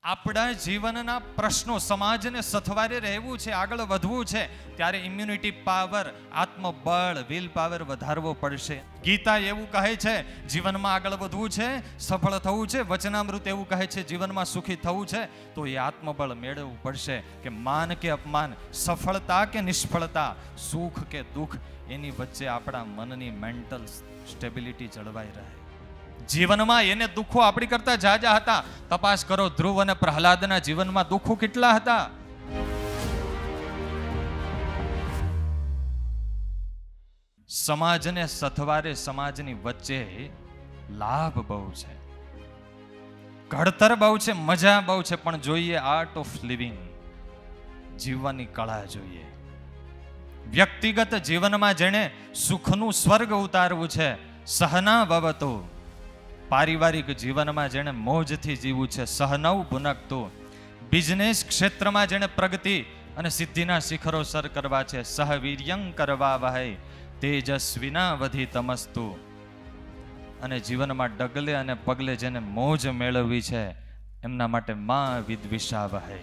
આપણા જીવનના પ્રશ્નો, સમાજને સથવારે રહેવું છે, આગળ વધવું છે, ત્યારે ઇમ્યુનિટી પાવર, આત્મબળ, વિલ પાવર વધારવો પડશે. ગીતા એવું કહે છે, જીવનમાં આગળ વધવું છે, સફળ થવું છે. વચનામૃત એવું કહે છે, જીવનમાં સુખી થવું છે, તો એ આત્મબળ મેળવવું પડશે. કે માન કે અપમાન, સફળતા કે નિષ્ફળતા, સુખ કે દુઃખ, એની વચ્ચે આપણા મનની મેન્ટલ સ્ટેબિલિટી જળવાઈ રહે. જીવનમાં એને દુઃખો આપણી કરતા જાજા હતા. તપાસ કરો, ધ્રુવ અને પ્રહલાદના જીવનમાં દુઃખો કેટલા હતા. સમાજને સથવારે, સમાજની વચ્ચે લાભ બહુ છે, ઘડતર બહુ છે, મજા બહુ છે, પણ જોઈએ આર્ટ ઓફ લિવિંગ, જીવવાની કળા જોઈએ. વ્યક્તિગત જીવનમાં જેણે સુખનું સ્વર્ગ ઉતારવું છે, સહના ભવતુ. પારિવારિક જીવનમાં જેણે મોજથી જીવવું છે, સહનૌ ભુનક્તુ. બિઝનેસ ક્ષેત્રમાં જેણે પ્રગતિ અને સિદ્ધિના શિખરો સર કરવા છે, સહવીર્યં કરવા વહે તેજસ્વીના વધીતમસ્તુ. અને જીવનમાં ડગલે અને પગલે જેને મોજ મેળવવી છે, એમના માટે મા વિદ્વિષા વહે.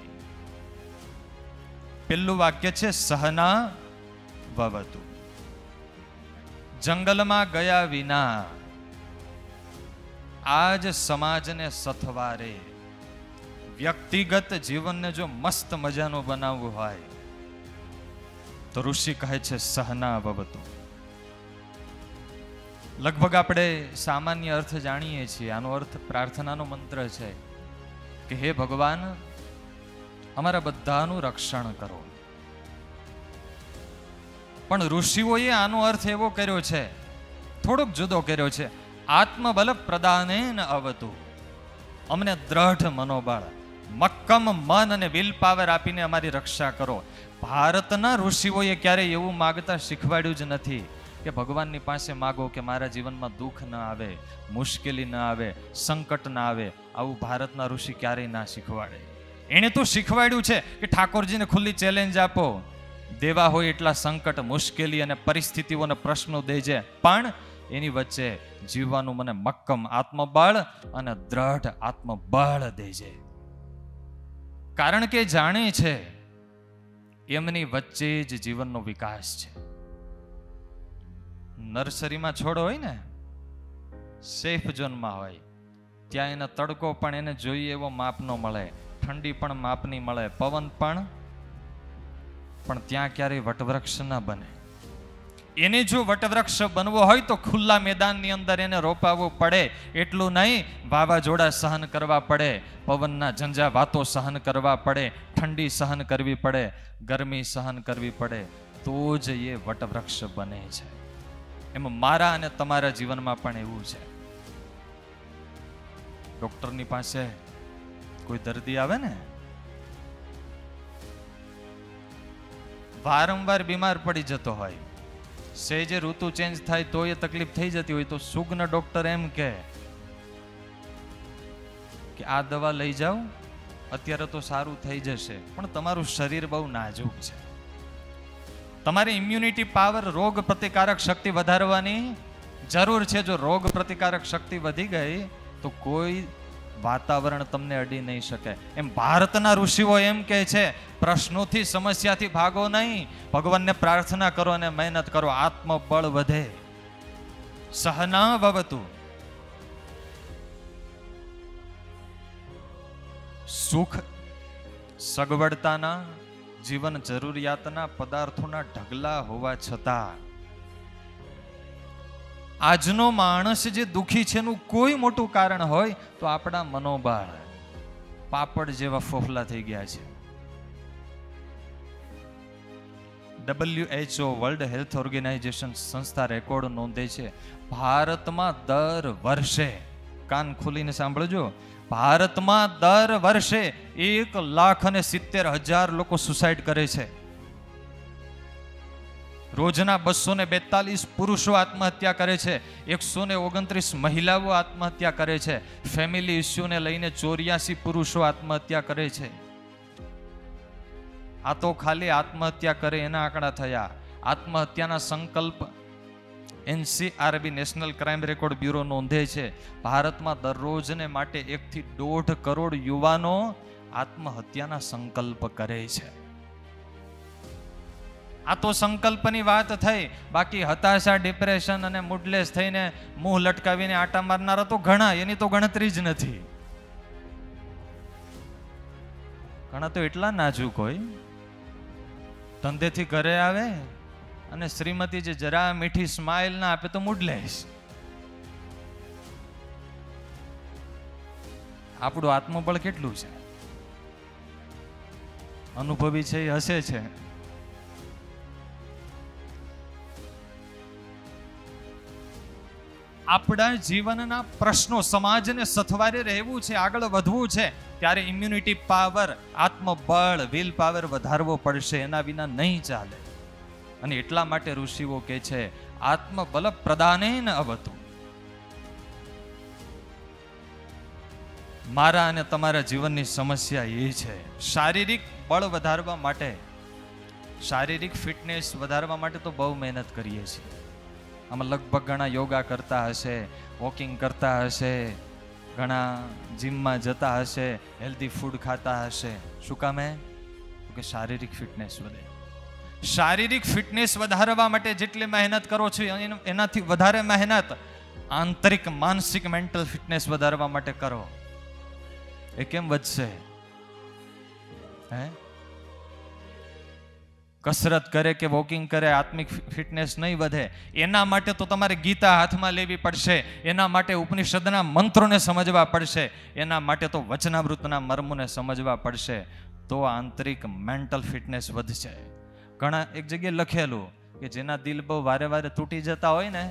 પેલું વાક્ય છે સહના ભવતુ. જંગલમાં ગયા વિના આજ સમાજને સથવારે, વ્યક્તિગત જીવનને જો મસ્ત મજાનું બનાવવું હોય તો ઋષિ કહે છે સહના ભવતુ. લગભગ આપણે સામાન્ય અર્થ જાણીએ છીએ. આનો અર્થ પ્રાર્થનાનો મંત્ર છે કે હે ભગવાન, અમારા બધાનું રક્ષણ કરો. પણ ઋષિઓએ આનો અર્થ એવો કર્યો છે, થોડોક જુદો કર્યો છે. આત્મબલ પ્રદાનેન અવતુ. અમને દ્રઢ મનોબળ, મક્કમ મન અને વિલ પાવર આપીને અમારી રક્ષા કરો. ભારતના ઋષિઓએ ક્યારેય એવું માગતા શીખવાડ્યું જ નથી કે ભગવાનની પાસે માગો કે મારા જીવનમાં દુઃખ ન આવે, મુશ્કેલી ન આવે, સંકટ ના આવે. આવું ભારતના ઋષિ ક્યારેય ના શીખવાડે. એણે તો શીખવાડ્યું છે કે ઠાકોરજીને ખુલ્લી ચેલેન્જ આપો, દેવા હોય એટલા સંકટ, મુશ્કેલી અને પરિસ્થિતિઓને પ્રશ્નો દેજે, પણ એની વચ્ચે જીવવાનું મને મક્કમ આત્મબળ અને દ્રઢ આત્મબળ દેજે. કારણ કે જાણે છે એમની વચ્ચે જ જીવનનો વિકાસ છે. નર્સરીમાં છોડ હોય ને, સેફ ઝોનમાં હોય, ત્યાં એને તડકો પણ એને જોઈએ એવો માપનો મળે, ઠંડી પણ માપની મળે, પવન પણ ત્યાં ક્યારેય વટવૃક્ષ ના બને. એને જો વટવૃક્ષ બનવો હોય તો ખુલ્લા મેદાનની અંદર એને રોપાવવું પડે. એટલું નહીં, વાવાઝોડા સહન કરવા પડે, પવનના ઝંઝાવાતો સહન કરવા પડે, ઠંડી સહન કરવી પડે, ગરમી સહન કરવી પડે, તો જ એ વટવૃક્ષ બને છે. એમ મારા અને તમારા જીવનમાં પણ એવું છે. ડોક્ટરની પાસે કોઈ દર્દી આવે ને, વારંવાર બીમાર પડી જતો હોય, સહેજે ઋતુ ચેન્જ થાય તો એ તકલીફ થઈ જતી હોય, તો સુગ્ન ડોક્ટર એમ કે આ દવા લઈ જાઓ, અત્યારે તો સારું થઈ જશે, પણ તમારું શરીર બહુ નાજુક છે. તમારી ઇમ્યુનિટી પાવર, રોગ પ્રતિકારક શક્તિ વધારવાની જરૂર છે. જો રોગ પ્રતિકારક શક્તિ વધી ગઈ તો કોઈ વાતાવરણ તમને અડી નહીં શકે. એમ ભારતના ઋષિઓ એમ કહે છે, પ્રશ્નોથી, સમસ્યાથી ભાગો નહીં, ભગવાનને પ્રાર્થના કરો અને મહેનત કરો, આત્મબળ વધે. સહના ભવતુ. સુખ સગવડતાના, જીવન જરૂરિયાતના પદાર્થોના ઢગલા હોવા છતાં આજનો માણસ જે દુઃખી છે એનું કોઈ મોટું કારણ હોય તો આપણા મનોબળ પાપડ જેવા ફોફલા થઈ ગયા છે. WHO વર્લ્ડ હેલ્થ ઓર્ગેનાઇઝેશન સંસ્થા રેકોર્ડ નોંધે છે, ભારતમાં દર વર્ષે, કાન ખોલીને સાંભળજો, ભારતમાં દર વર્ષે 1,70,000 લોકો સુસાઇડ કરે છે. રોજના 242 પુરુષો આત્મહત્યા કરે છે, 129 મહિલાઓ આત્મહત્યા કરે છે. ફેમિલી ઇસ્યુને લઈને 84 પુરુષો આત્મહત્યા કરે છે. આ તો ખાલી આત્મહત્યા કરે એના આંકડા થયા. આત્મહત્યાના સંકલ્પ NCRB national crime record bureau નોંધે છે, ભારતમાં દરરોજને માટે 1 થી 1.5 કરોડ યુવાનો આત્મહત્યાના સંકલ્પ કરે છે. આ તો સંકલ્પની વાત થઈ. બાકી હતાશા, ડિપ્રેશન અને મૂડલેસ થઈને મુંહ લટકાવીને આટા મારનારા તો ઘણા, એની તો ગણતરી જ નથી. ઘણા તો એટલા નાજુક હોય, ધંધેથી ઘરે આવે અને શ્રીમતી જે જરા મીઠી સ્માઇલ ના આપે તો મૂડલેસ. આપણું આત્મબળ કેટલું છે? અનુભવી છે એ હશે છે. આપણા જીવનના પ્રશ્નો, સમાજને સથવારે રહેવું છે, આગળ વધવું છે, ત્યારે ઇમ્યુનિટી પાવર, આત્મબળ, વિલ પાવર વધારવો પડશે. એના વિના નહીં ચાલે. અને એટલા માટે ઋષિઓ કહે છે આત્મબલ પ્રદાનેન અવતુ. મારા અને તમારા જીવનની સમસ્યા એ છે, શારીરિક બળ વધારવા માટે, શારીરિક ફિટનેસ વધારવા માટે તો બહુ મહેનત કરીએ છીએ. આમાં લગભગ ઘણા યોગા કરતા હશે, વોકિંગ કરતા હશે, ઘણા જીમમાં જતા હશે, હેલ્ધી ફૂડ ખાતા હશે. શું કામે? કે શારીરિક ફિટનેસ વધે. શારીરિક ફિટનેસ વધારવા માટે જેટલી મહેનત કરો છો એનાથી વધારે મહેનત આંતરિક, માનસિક, મેન્ટલ ફિટનેસ વધારવા માટે કરો. એ કેમ વધશે? હે? કસરત કરે કે વોકિંગ કરે, આત્મિક ફિટનેસ નહીં વધે. એના માટે તો તમારે ગીતા હાથમાં લેવી પડશે, એના માટે ઉપનિષદના મંત્રોને સમજવા પડશે, એના માટે તો વચનામૃતના મર્મોને સમજવા પડશે, તો આંતરિક મેન્ટલ ફિટનેસ વધશે. ઘણા એક જગ્યાએ લખેલું કે જેના દિલ બહુ વારે વારે તૂટી જતા હોય ને,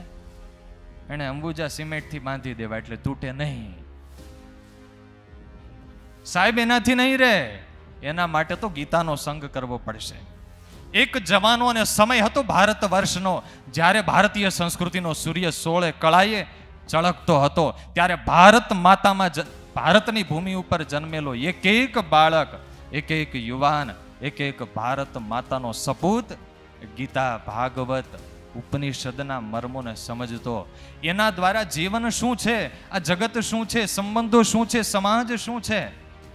એને અંબુજા સિમેન્ટથી બાંધી દેવા એટલે તૂટે નહીં. સાહેબ એનાથી નહીં રહે. એના માટે તો ગીતાનો સંગ કરવો પડશે. એક જમાનો અને સમય હતો ભારત વર્ષનો, જ્યારે ભારતીય સંસ્કૃતિનો સૂર્ય 16 કળાએ ચળકતો હતો. ત્યારે ભારત માતામાં, ભારતની ભૂમિ ઉપર જન્મેલો એક એક બાળક, એક એક યુવાન, એક એક ભારત માતાનો સપૂત ગીતા, ભાગવત, ઉપનિષદના મર્મોને સમજતો. એના દ્વારા જીવન શું છે, આ જગત શું છે, સંબંધો શું છે, સમાજ શું છે,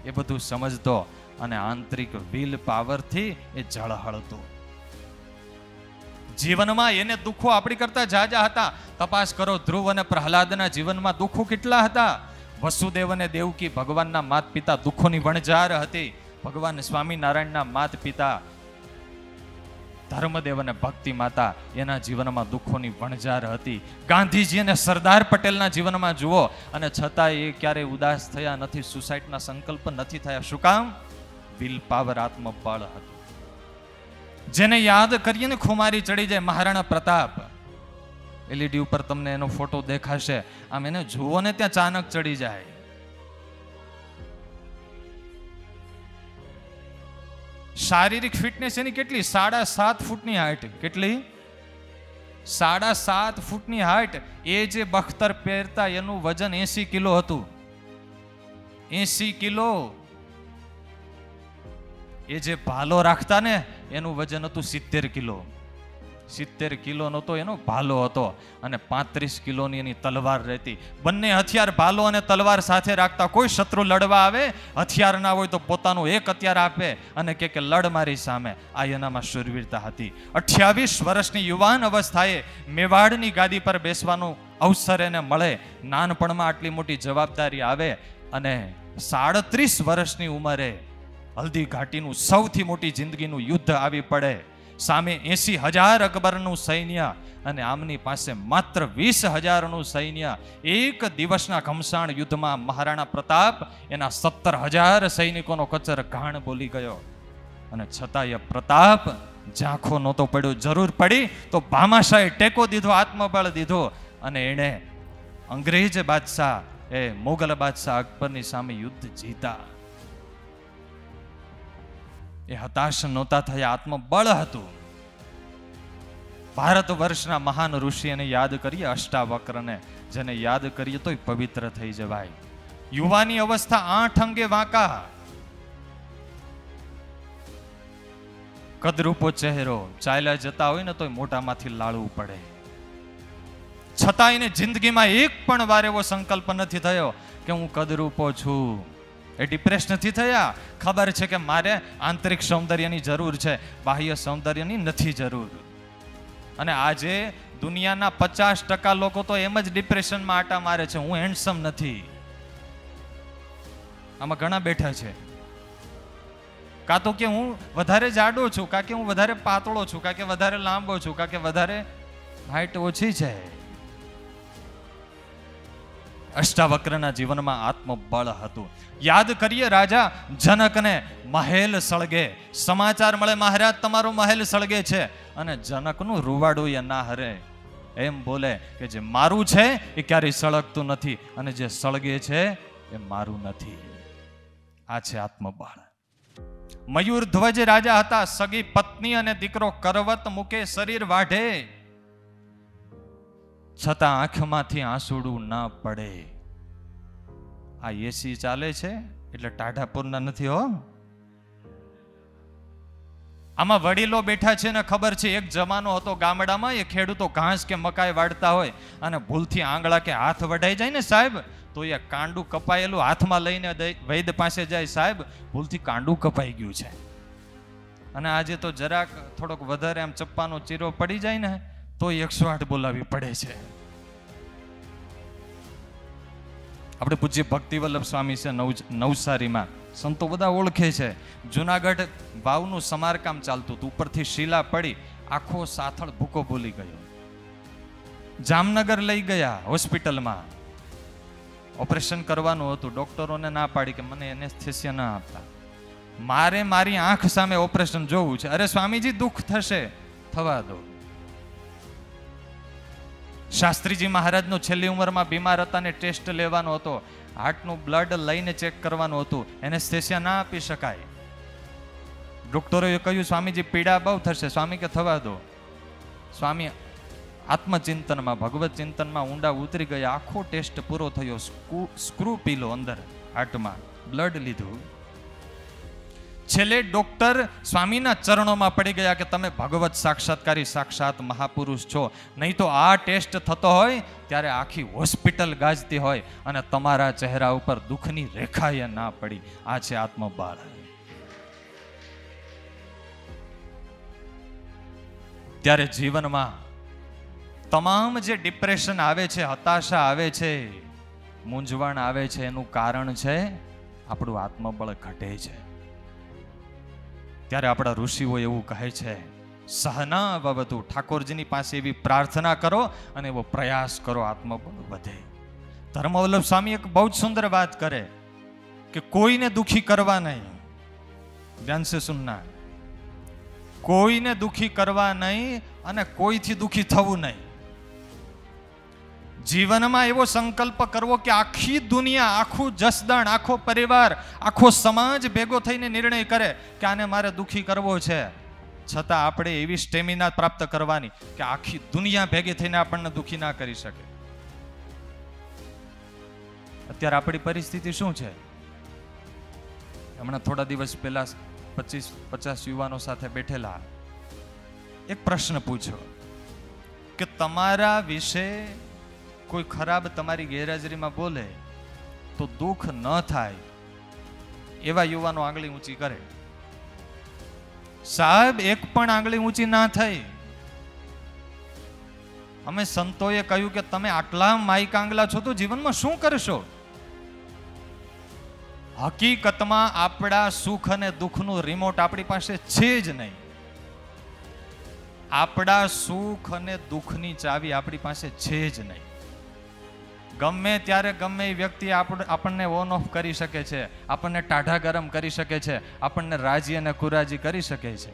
એ બધું સમજતો અને આંતરિક વિલ પાવરથી એ ઝળહળતો. જીવનમાં એને દુઃખો આપણી કરતા જાજા હતા. તપાસ કરો, ધ્રુવ અને પ્રહલાદના જીવનમાં દુઃખો કેટલા હતા. વસુદેવ અને દેવકી ભગવાનના માત પિતા દુઃખોની વણઝાર હતી. ભગવાન સ્વામિનારાયણના માત પિતા ધર્મદેવ અને ભક્તિ માતા, એના જીવનમાં દુઃખોની વણઝાર હતી. ગાંધીજી અને સરદાર પટેલના જીવનમાં જુઓ, અને છતાં એ ક્યારેય ઉદાસ થયા નથી, સુસાઇડના સંકલ્પ નથી થયા. શું કામ? વિલ પાવર, આત્મબળ હતું. જેને યાદ કરીએ ને ખુમારી ચડી જાય. મહારાણા પ્રતાપ, એલઈડી ઉપર તમને એનો ફોટો દેખાશે, આમ એને જુઓ ને ત્યાં ચાનક ચડી જાય. શારીરિક ફિટનેસ એની કેટલી? 7.5 ફૂટની હાઈટ. કેટલી? 7.5 ફૂટની હાઈટ. એ જે બખ્તર પહેરતા એનું વજન 80 કિલો હતું. 80 કિલો. એ જે ભાલો રાખતા ને એનું વજન હતું 70 કિલો. 70 કિલોનો તો એનો ભાલો હતો, અને 35 કિલોની એની તલવાર રહેતી. બંને હથિયાર, ભાલો અને તલવાર સાથે રાખતા. કોઈ શત્રુ લડવા આવે, હથિયાર ના હોય તો પોતાનું એક હથિયાર આપે અને કે લડ મારી સામે. આ એનામાં શૂરવીરતા હતી. 28 વર્ષની યુવાન અવસ્થાએ મેવાડની ગાદી પર બેસવાનો અવસર એને મળે. નાનપણમાં આટલી મોટી જવાબદારી આવે, અને 37 વર્ષની ઉંમરે હલ્દી ઘાટીનું સૌથી મોટી જિંદગીનું યુદ્ધ આવી પડે. સામે 80,000 અકબરનું સૈન્ય, અને આમની પાસે માત્ર 20,000નું સૈન્ય. એક દિવસના ઘમસાણ યુદ્ધમાં મહારાણા પ્રતાપ એના 17,000 સૈનિકોનો કચર ઘાણ બોલી ગયો. અને છતાંય પ્રતાપ ઝાંખો નહોતો પડ્યો. જરૂર પડી તો ભામાશાહે ટેકો દીધો, આત્મબળ દીધો, અને એણે અંગ્રેજ બાદશાહ, એ મોગલ બાદશાહ અકબરની સામે યુદ્ધ જીતા. એ હતાશ નહોતા થયા, આત્મબળ હતું. ભારત વર્ષના મહાન ઋષિને યાદ કરીએ, અષ્ટાવક્રને, જેને યાદ કરીએ તોય પવિત્ર થઈ જવાય. યુવાની અવસ્થા 8 અંગે વાંકા, કદરૂપો ચહેરો, ચાલ્યા જતા હોય ને તોય મોઢામાંથી લાળવું પડે. છતાં એને જિંદગીમાં એક પણ વાર એવો સંકલ્પ નથી થયો કે હું કદરૂપો છું, એ ડિપ્રેસ નથી થયા. ખબર છે કે મારે આંતરિક સૌંદર્યની જરૂર છે, બાહ્ય સૌંદર્યની નથી જરૂર. અને આજે દુનિયાના 50% લોકો તો એમ જ ડિપ્રેશનમાં આટા મારે છે, હું હેન્ડસમ નથી. આમાં ઘણા બેઠા છે. કાં તો કે હું વધારે જાડો છું, કાં કે હું વધારે પાતળો છું, કાં કે વધારે લાંબો છું, કાં કે વધારે હાઈટ ઓછી છે. અષ્ટાવક્રના જીવનમાં આત્મબળ હતું. યાદ કરીએ રાજા જનકને મહેલ સળગે, સમાચાર મળે મહારાજ તમારો મહેલ સળગે છે, અને જનકનું રૂવાડું એ ના હરે. એમ બોલે કે જે મારું છે એ ક્યારેય સળગતું નથી, અને જે સળગે છે એ મારું નથી. આ છે આત્મબળ. મયુર ધ્વજ રાજા હતા, સગી પત્ની અને દીકરો કરવત મૂકે શરીર વાઢે, છતાં આંખમાંથી આંસુડું ના પડે. આ એસી ચાલે છે એટલે ટાઢાપુરના નથી હો. આમાં વડીલો બેઠા છે ને ખબર છે, એક જમાનો હતો ગામડામાં, એ ખેડૂતો ઘાસ કે મકાઈ વાળતા હોય અને ભૂલથી આંગળા કે હાથ વઢાઈ જાય ને સાહેબ, તો એ કાંડું કપાયેલું હાથમાં લઈને વૈદ પાસે જાય, સાહેબ ભૂલથી કાંડું કપાઈ ગયું છે. અને આજે તો જરાક થોડોક વધારે આમ ચપ્પાનો ચીરો પડી જાય ને તો 108 બોલાવી પડે છે. આપણે પૂજ્ય ભક્તિવલ્લભ સ્વામી છે નવસારીમાં, સંતો બધા ઓળખે છે. જુનાગઢ વાવનું સમારકામ ચાલતું હતું, ઉપરથી શીલા પડી, આખો સાથળ ભૂકો ભૂલી ગયો. જામનગર લઈ ગયા હોસ્પિટલમાં, ઓપરેશન કરવાનું હતું. ડોક્ટરોને ના પાડી કે મને એનેસ્થેસિયા ના આપતા, મારે મારી આંખ સામે ઓપરેશન જોવું છે. અરે સ્વામીજી દુઃખ થશે, થવા દો. શાસ્ત્રીજી મહારાજનો છેલ્લી ઉંમરમાં બીમાર હતા ને ટેસ્ટ લેવાનો હતો, હાર્ટનું બ્લડ લઈને ચેક કરવાનું હતું, એનેસ્થેસિયા ના આપી શકાય. ડોક્ટરોએ કહ્યું સ્વામીજી પીડા બહુ થશે. સ્વામી કે થવા દો. સ્વામી આત્મચિંતનમાં, ભગવત ચિંતનમાં ઊંડા ઉતરી ગયા. આખો ટેસ્ટ પૂરો થયો, સ્ક્રૂ પીલો અંદર હાર્ટમાં, બ્લડ લીધું. છેલ્લે ડોક્ટર સ્વામીના ચરણોમાં પડી ગયા કે તમે ભગવત સાક્ષાત્કારી સાક્ષાત મહાપુરુષ છો, નહીં તો આ ટેસ્ટ થતો હોય ત્યારે આખી હોસ્પિટલ ગાજતી હોય અને તમારા ચહેરા ઉપર દુઃખની રેખાએ ના પડી. આ છે આત્મબળ. ત્યારે જીવનમાં તમામ જે ડિપ્રેશન આવે છે, હતાશા આવે છે, મૂંઝવણ આવે છે, એનું કારણ છે આપણું આત્મબળ ઘટે છે. ત્યારે આપણા ઋષિઓ એવું કહે છે, સહના ભવતુ, ઠાકોરજીની પાસે એવી પ્રાર્થના કરો અને એવો પ્રયાસ કરો, આત્મબળ વધે. ધર્મવલ્લભ સ્વામી એક બહુ જ સુંદર વાત કરે કે કોઈને દુખી કરવા નહીં. ધ્યાન સે સુનના, કોઈને દુખી કરવા નહીં અને કોઈથી દુખી થવું નહીં. જીવનમાં એવો સંકલ્પ કરવો કે આખી દુનિયા, આખું જસદણ, આખો પરિવાર, આખો સમાજ ભેગો થઈને નિર્ણય કરે કે આને મારે દુખી કરવો છે, છતાં આપણે એવી સ્ટેમિના પ્રાપ્ત કરવાની કે આખી દુનિયા ભેગી થઈને આપણને દુખી ના કરી શકે. અત્યારે આપણી પરિસ્થિતિ શું છે? હમણાં થોડા દિવસ પહેલા 25-50 યુવાનો સાથે બેઠેલા, એક પ્રશ્ન પૂછ્યો કે તમારા વિશે કોઈ ખરાબ તમારી ગેરહાજરીમાં બોલે તો દુઃખ ન થાય, એવા યુવાનો આંગળી ઊંચી કરે. સાહેબ એક પણ આંગળી ઊંચી ના થઈ. અમે સંતોએ કહ્યું કે તમે આટલા માઈક આંગલા છો તો જીવનમાં શું કરશો? હકીકતમાં આપણા સુખ અને દુઃખનું રિમોટ આપણી પાસે છે જ નહીં. આપણા સુખ અને દુઃખની ચાવી આપણી પાસે છે જ નહીં. ગમે ત્યારે ગમે એ વ્યક્તિ આપણને ઓન ઓફ કરી શકે છે, આપણને ટાઢા ગરમ કરી શકે છે, આપણને રાજી અને કુરાજી કરી શકે છે.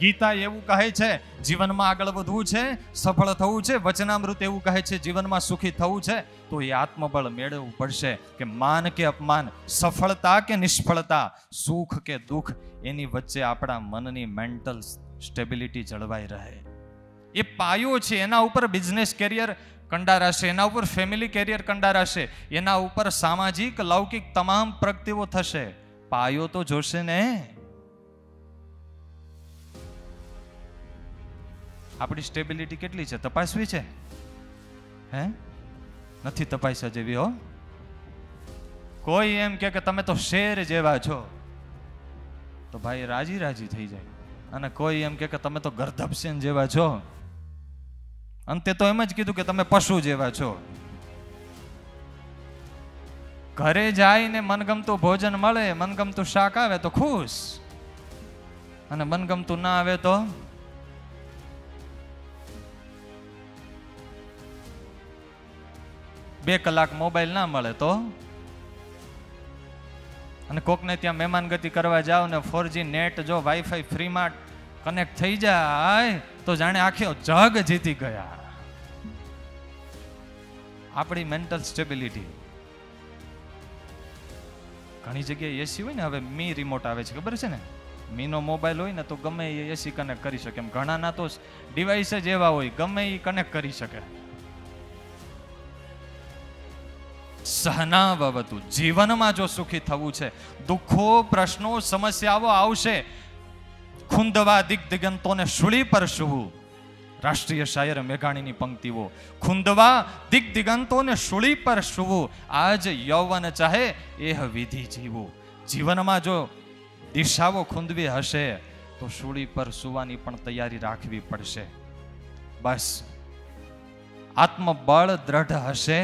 ગીતા એવું કહે છે જીવનમાં આગળ વધવું છે, સફળ થવું છે. વચનામૃત એવું કહે છે જીવનમાં સુખી થવું છે તો એ આત્મબળ મેળવવું પડશે. કે માન કે અપમાન, સફળતા કે નિષ્ફળતા, સુખ કે દુઃખ, એની વચ્ચે આપણા મનની મેન્ટલ સ્ટેબિલિટી જળવાઈ રહે. એ પાયો છે. એના ઉપર બિઝનેસ કેરિયર કંડારાશે, એના ઉપર ફેમિલી કેરિયર કંડારાશે, એના ઉપર સામાજિક લૌકિક તમામ પ્રગતિઓ થશે. પાયો તો જોશે ને. આપણી સ્ટેબિલિટી કેટલી છે? તપાસવી છે? હે? નથી તપાસ્યા જેવી હો. કોઈ એમ કે તમે તો શેર જેવા છો, તો ભાઈ રાજી રાજી થઈ જાય. અને કોઈ એમ કે તમે તો ગર્ધપસેન જેવા છો, અંતે તો એમ જ કીધું કે તમે પશુ જેવા છો. ઘરે જઈને મનગમતું ભોજન મળે, મનગમતું શાક આવે તો ખુશ, અને મનગમતું ના આવે તો બે કલાક મોબાઈલ ના મળે તો, અને કોકને ત્યાં મહેમાન ગતિ કરવા જાવ ને 4G નેટ જો વાઈફાઈ ફ્રીમાં કનેક્ટ થઈ જાય તો જાણે આખો જગ જીતી ગયા. આપણી મેન્ટલ સ્ટેબિલિટી. ઘણી જગ્યાએ એસી હોય ને, હવે મી રિમોટ આવે છે ખબર છે ને, મીનો મોબાઈલ હોય ને તો ગમે એ એસી કનેક્ટ કરી શકે. એમ ઘણાના તો ડિવાઇસ જ એવા હોય ગમે એ કનેક્ટ કરી શકે. સહના ભવતુ. જીવનમાં જો સુખી થવું છે, દુઃખો પ્રશ્નો સમસ્યાઓ આવશે, ખુંદવા દિગ્દિગંતોને શૂળી પર સુવું. રાષ્ટ્રીય શાયર મેઘાણીની પંક્તિઓ. ખુંદવા દિગ્દિગંતોને શૂળી પર સુવું, આજ યૌવન ચાહે એહ વિધિ જીવું. જીવનમાં જો દિશાઓ ખુંદવી હશે તો શૂળી પર સુવાની પણ તૈયારી રાખવી પડશે. બસ આત્મબળ દ્રઢ હશે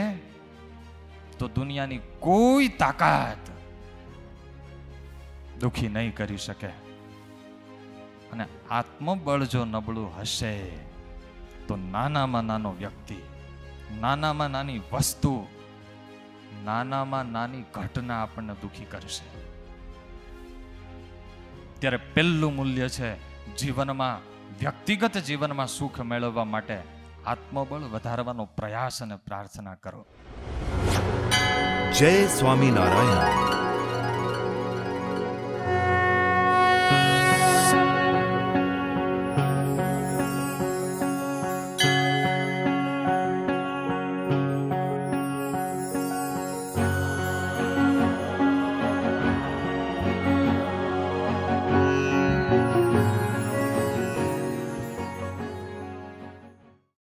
તો દુનિયાની કોઈ તાકાત દુખી નહીં કરી શકે. અને આત્મબળ જો નબળું હશે તો નાનામાં નાનો વ્યક્તિ, નાનામાં નાની વસ્તુ, નાનામાં નાની ઘટના આપણને દુખી કરશે. ત્યારે પહેલું મૂલ્ય છે જીવનમાં, વ્યક્તિગત જીવનમાં સુખ મેળવવા માટે આત્મબળ વધારવાનો પ્રયાસ અને પ્રાર્થના કરો. જય સ્વામિનારાયણ.